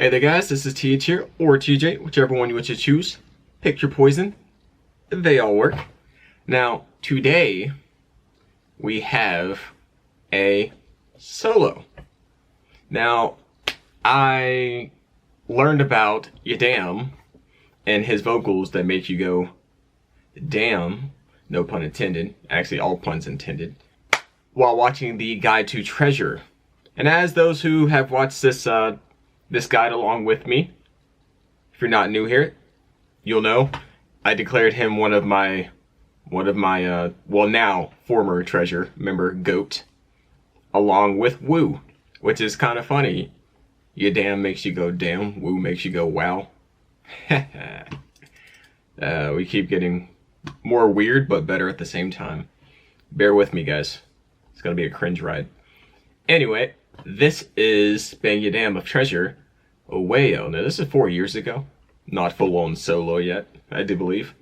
Hey there guys, this is TEEJ here, or TJ, whichever one you want to choose. Pick your poison. They all work. Now, today, we have a solo. Now, I learned about Yadam and his vocals that make you go, damn, no pun intended, actually all puns intended, while watching the Guide to Treasure. And as those who have watched this guide along with me, if you're not new here, you'll know I declared him one of my well, now former treasure member GOAT, along with Woo, which is kind of funny. Yadam makes you go damn, Woo makes you go wow. We keep getting more weird but better at the same time. Bear with me, guys. It's gonna be a cringe ride. Anyway, this is Bang Yadam of Treasure, WAYO. Now this is 4 years ago. Not full-on solo yet, I do believe.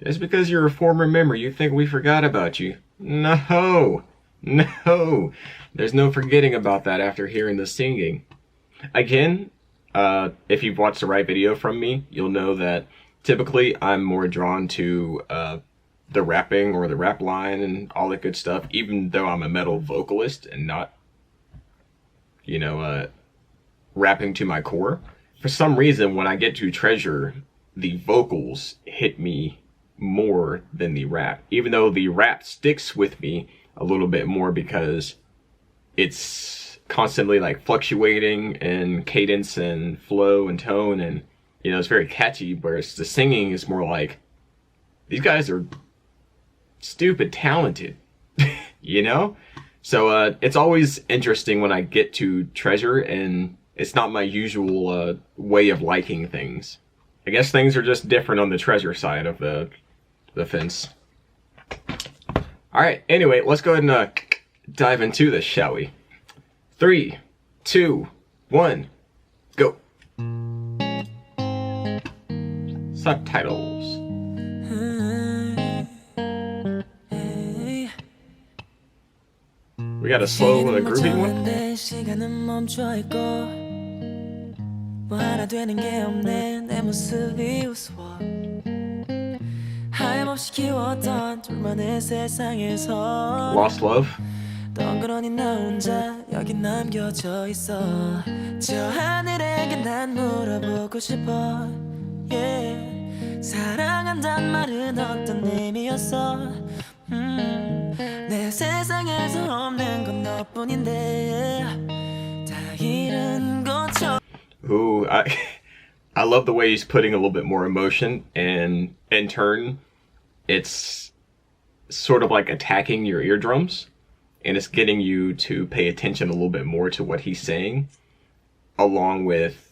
Just because you're a former member, you think we forgot about you. No! No! There's no forgetting about that after hearing the singing. Again, if you've watched the right video from me, you'll know that typically I'm more drawn to the rapping or the rap line and all that good stuff, even though I'm a metal vocalist and not, you know, rapping to my core. For some reason, when I get to Treasure, the vocals hit me more than the rap, even though the rap sticks with me a little bit more because it's constantly like fluctuating in cadence and flow and tone, and you know, it's very catchy, whereas the singing is more like, these guys are stupid talented, you know? So it's always interesting when I get to Treasure and it's not my usual way of liking things. I guess things are just different on the Treasure side of the fence. Alright, anyway, let's go ahead and dive into this, shall we? 3, 2, 1, go. Subtitles. We got a slow and a groovy one. Lost Love. 덩그러니 나 혼자 여기 남겨져 있어. 저 하늘에게 난 물어보고 싶어. Yeah. 사랑한단 말은 어떤 의미였어? 내 세상에서 없는 건 너뿐인데 다 잃은 것처럼. Ooh, I love the way he's putting a little bit more emotion, and in turn, it's sort of like attacking your eardrums, and it's getting you to pay attention a little bit more to what he's saying, along with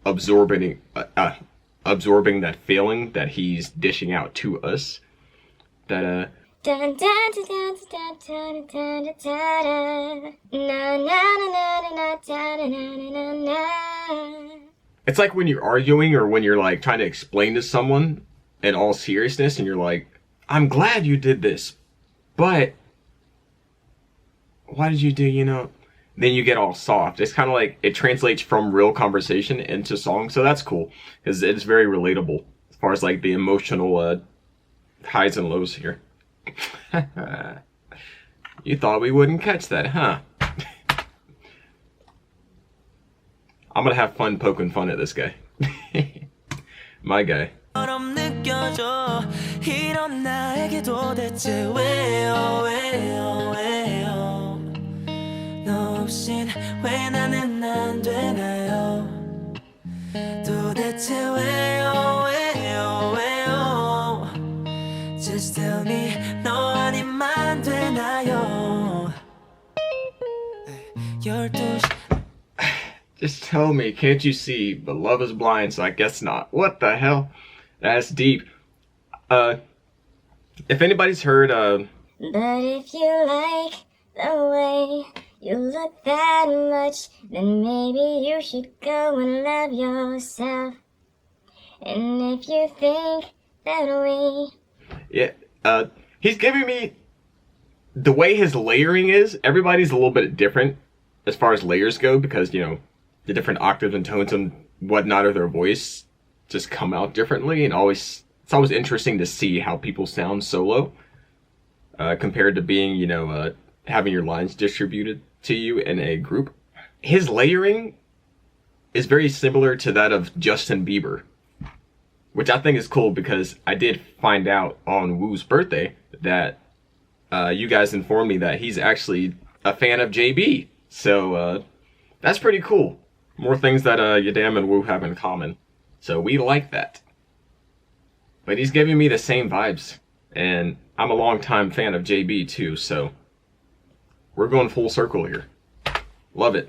absorbing that feeling that he's dishing out to us. That it's like when you're arguing or when you're like trying to explain to someone in all seriousness and you're like, I'm glad you did this, but why did you do, you know? Then you get all soft. It's kind of like it translates from real conversation into song, so that's cool because it's very relatable as far as like the emotional highs and lows here. You thought we wouldn't catch that, huh? I'm gonna have fun poking fun at this guy. My guy. Just tell me 너 아니면 되나요? 12시. Just tell me, can't you see? But love is blind, so I guess not. What the hell? That's deep. If anybody's heard But if you like the way you look that much, then maybe you should go and love yourself. And if you think that we... Yeah, he's giving me... The way his layering is, everybody's a little bit different as far as layers go, because, you know, the different octaves and tones and whatnot of their voice just come out differently, and it's always interesting to see how people sound solo compared to being, having your lines distributed to you in a group. His layering is very similar to that of Justin Bieber, which I think is cool because I did find out on Woo's birthday that you guys informed me that he's actually a fan of JB. So that's pretty cool. More things that Yadam and Woo have in common. So we like that. But he's giving me the same vibes. And I'm a longtime fan of JB too, so we're going full circle here. Love it.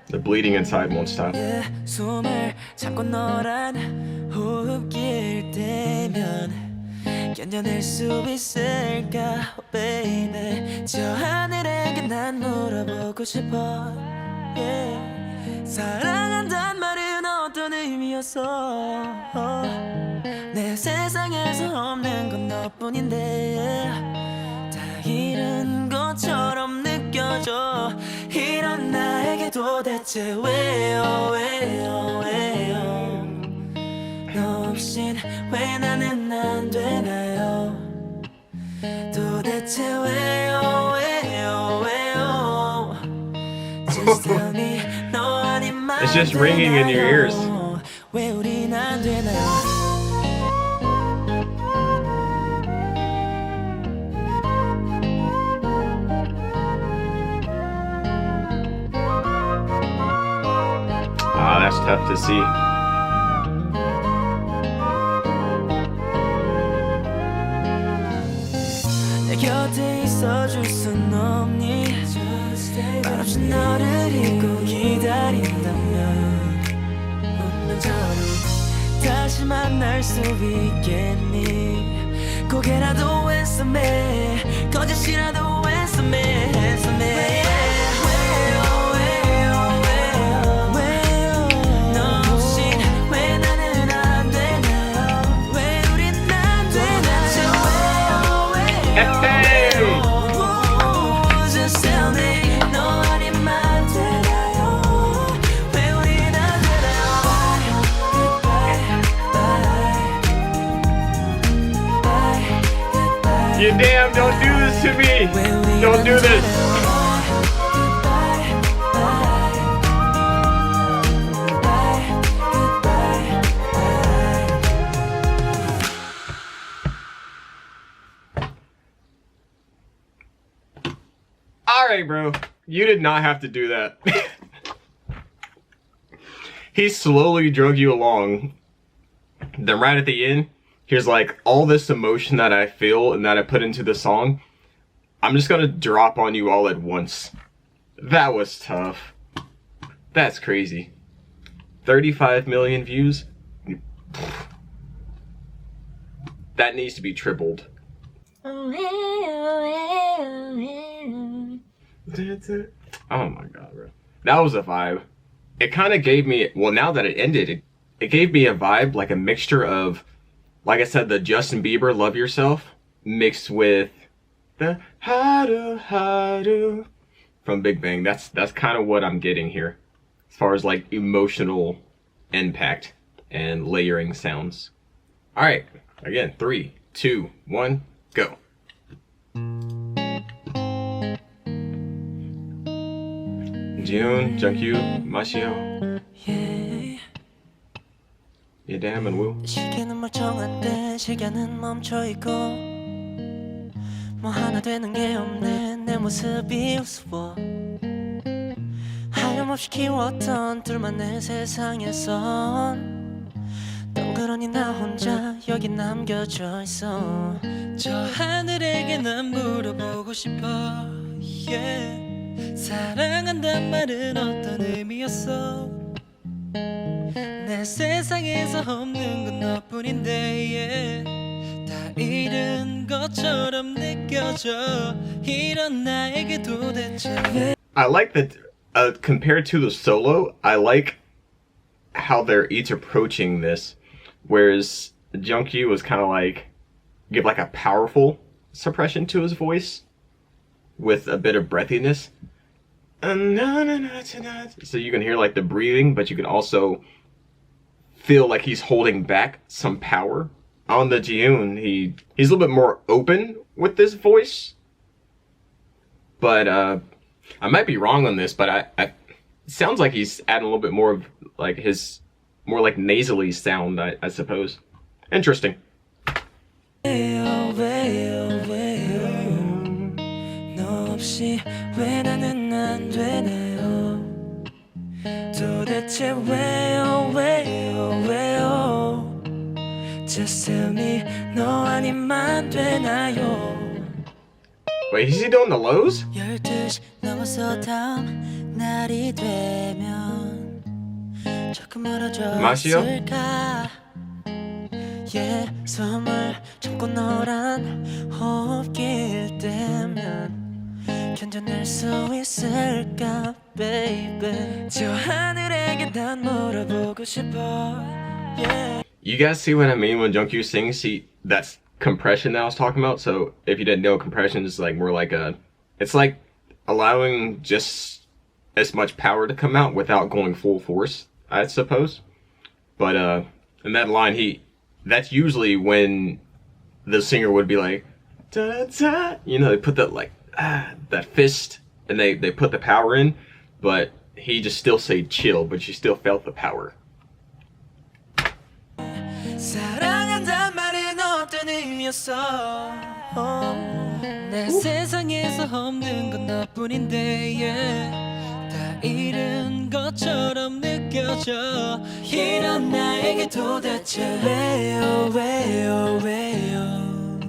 The bleeding inside won't stop. 숨을 참고 너란 호흡기일 때면 견뎌낼 수 있을까, oh baby. 저 하늘에게 난 물어보고 싶어. 사랑한단 말은 어떤 의미였어? 내 세상에서 없는 건 너뿐인데 다 잃은 것처럼 느껴져. 이런 나에게 도대체 왜요, 왜요, 왜요? 너 없인 왜 나는 안 되나요? 도대체 왜요, 왜요, 왜요? Just tell me. 너 아니면 It's just ringing in your ears. 왜 우린 안 되나요? That's tough to see. 내 곁에 있어줄 순 없니? 말없이 너를 잊고 기다린다면 운명처럼 다시 만날 수 있겠니? 고개라도 왼손에 거짓이라도 왼손에 You damn, don't do this to me. Don't do this. Alright, bro. You did not have to do that. He slowly drug you along. Then right at the end, here's like all this emotion that I feel and that I put into the song. I'm just gonna drop on you all at once. That was tough. That's crazy. 35 million views? That needs to be tripled. Oh, hey, oh, hey, oh, hey, oh. Oh my god, bro. That was a vibe. It kind of gave me, well, now that it ended, it gave me a vibe, like a mixture of, like I said, the Justin Bieber Love Yourself mixed with the Haru from Big Bang. That's kind of what I'm getting here as far as like emotional impact and layering sounds. All right, again, 3, 2, 1, go. June, Jungkook, Mashio, Yadam and Woo. 시계는 멀쩡한데 시간은 멈춰있고 뭐 하나 되는 게 없네 내 모습이 우스워 하염없이 키웠던 둘만의 세상에선 덩그러니 나 혼자 여기 남겨져 있어 저 하늘에게 난 물어보고 싶어 yeah. 사랑한단 말은 어떤 의미였어 내 세상에서 없는 건 너뿐인데 yeah. 다 잃은 것처럼 느껴져 이런 나에게 도대체 I like that compared to the solo, I like how they're each approaching this, whereas Jungkook was kind of like give like a powerful suppression to his voice with a bit of breathiness. So you can hear like the breathing, but you can also feel like he's holding back some power. On the Jihoon, he's a little bit more open with this voice. But I might be wrong on this, but it sounds like he's adding a little bit more of like his more like nasally sound, I suppose. Interesting. Just tell me 너 아니면 되나요? Wait, is he doing the lows? 12시 넘어서 다음 날이 되면 조금 멀어져 마시오? 있을까? Yeah, 숨을 참고 너란 호흡길 때면 견뎌낼 수 있을까, baby? 저 하늘에게 난 물어보고 싶어. Yeah. You guys see what I mean when Jungkook sings? That's compression that I was talking about. So if you didn't know, compression is like more like it's like allowing just as much power to come out without going full force, I suppose. But in that line, that's usually when the singer would be like, da, da. You know, they put that like that fist and they put the power in, but he just still said chill, but you still felt the power. 사랑한단 말은 어떤 의미였어? 내 세상에서 없는 건 너뿐인데, yeah. 다 잃은 것처럼 느껴져. 이런 나에게 도대체 왜요, 왜요, 왜요?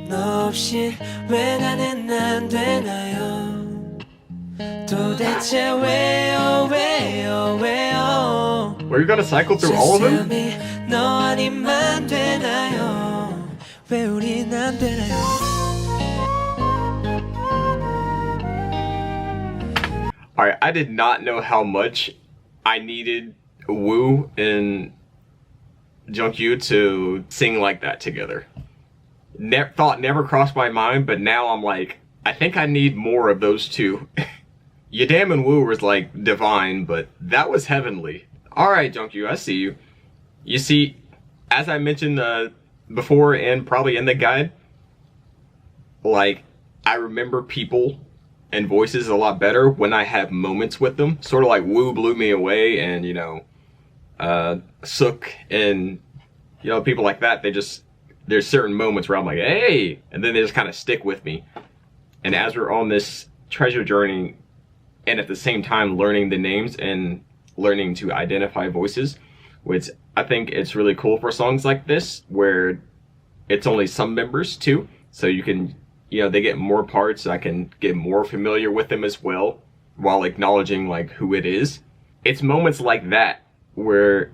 너 없이 왜 나는 안 되나요? 도대체 왜요, 왜요, 왜요? Were you gonna cycle through all of them? 너 아니면 되나요? 왜 우린 안 되나요? Alright, I did not know how much I needed Woo and Jungkook to sing like that together. Thought never crossed my mind, but now I'm like, I think I need more of those two. Yadam and Woo was like divine, but that was heavenly. Alright, Jungkook, I see you. You see, as I mentioned before and probably in the guide, like, I remember people and voices a lot better when I have moments with them. Sort of like Woo blew me away, and, you know, Sook and, you know, people like that, there's certain moments where I'm like, hey! And then they just kind of stick with me. And as we're on this treasure journey, and at the same time learning the names and learning to identify voices, which I think it's really cool for songs like this, where it's only some members too, so you can, you know, they get more parts, I can get more familiar with them as well, while acknowledging like who it is. It's moments like that where,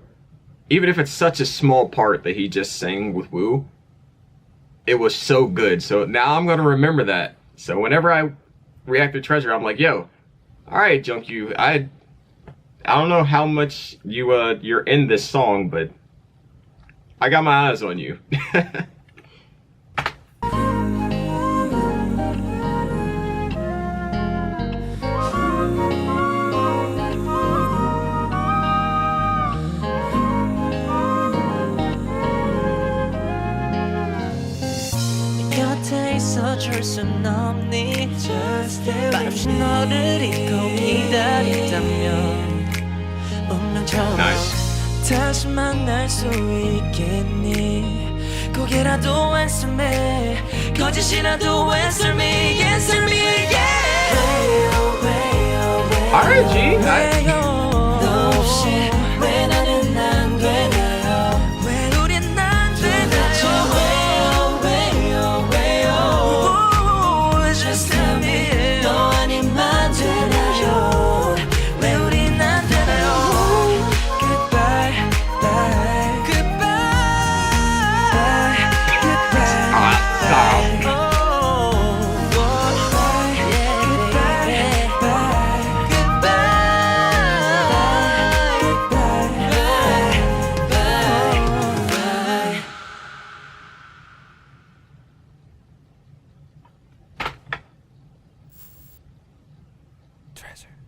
even if it's such a small part that he just sang with Woo, it was so good. So now I'm gonna remember that. So whenever I react to Treasure, I'm like, yo, alright Jungkook, I don't know how much you're in this song, but I got my eyes on you. 곁에 있어줄 순 없니? 말없이 너를 잊고 기다린다면 운명처럼 Nice. 다시 만날 수 있겠니? 고개라도 answer me, 거짓이라도 answer me, answer me, yeah. 왜요, 왜요, 왜요? Alright, G. Nice. 너 없이 왜 나는 안 되나요? 왜 우린 안 되나요? 왜요, 왜요, 왜요? Just tell me. 너 아니면 안 되나요? 왜 우린 안 되나요? Goodbye, bye, goodbye, bye, goodbye, bye.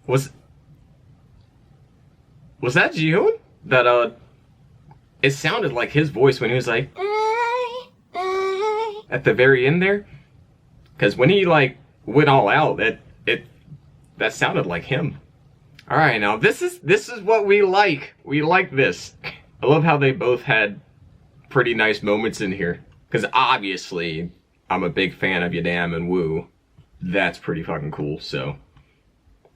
Was that Jihoon? That it sounded like his voice when he was like Bye, bye. at the very end there. Cause when he like went all out, that sounded like him. All right, now this is what we like. We like this. I love how they both had pretty nice moments in here. Cause obviously I'm a big fan of Yadam and Woo. That's pretty fucking cool. So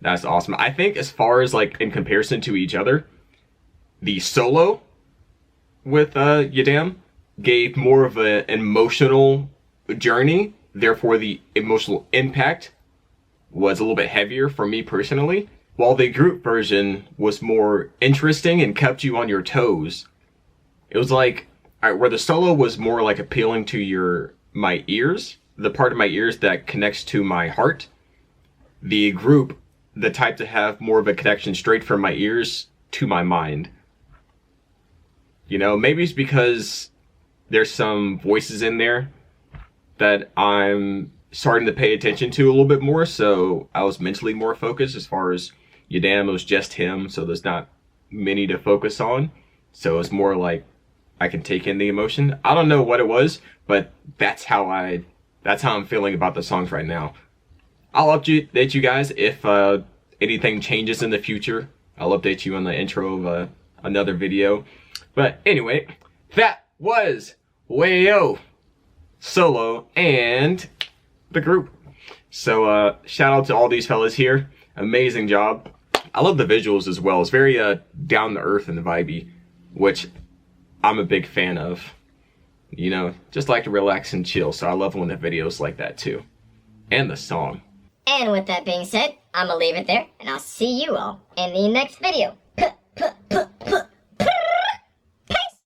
that's awesome. I think as far as like in comparison to each other, the solo with Yadam gave more of an emotional journey. Therefore, the emotional impact was a little bit heavier for me personally. While the group version was more interesting and kept you on your toes. It was like, alright, where the solo was more like appealing to my ears, the part of my ears that connects to my heart. The group, the type to have more of a connection straight from my ears to my mind. You know, maybe it's because there's some voices in there that I'm starting to pay attention to a little bit more, so I was mentally more focused. As far as Yadam, it was just him, so there's not many to focus on. So it's more like I can take in the emotion. I don't know what it was, but that's how I'm feeling about the songs right now. I'll update you guys if anything changes in the future. I'll update you on the intro of another video. But anyway, that was WAYO, solo, and the group. So shout out to all these fellas here. Amazing job. I love the visuals as well. It's very down to earth and vibey, which I'm a big fan of. You know, just like to relax and chill. So I love when the videos like that too. And the song. And with that being said, I'm gonna leave it there, and I'll see you all in the next video.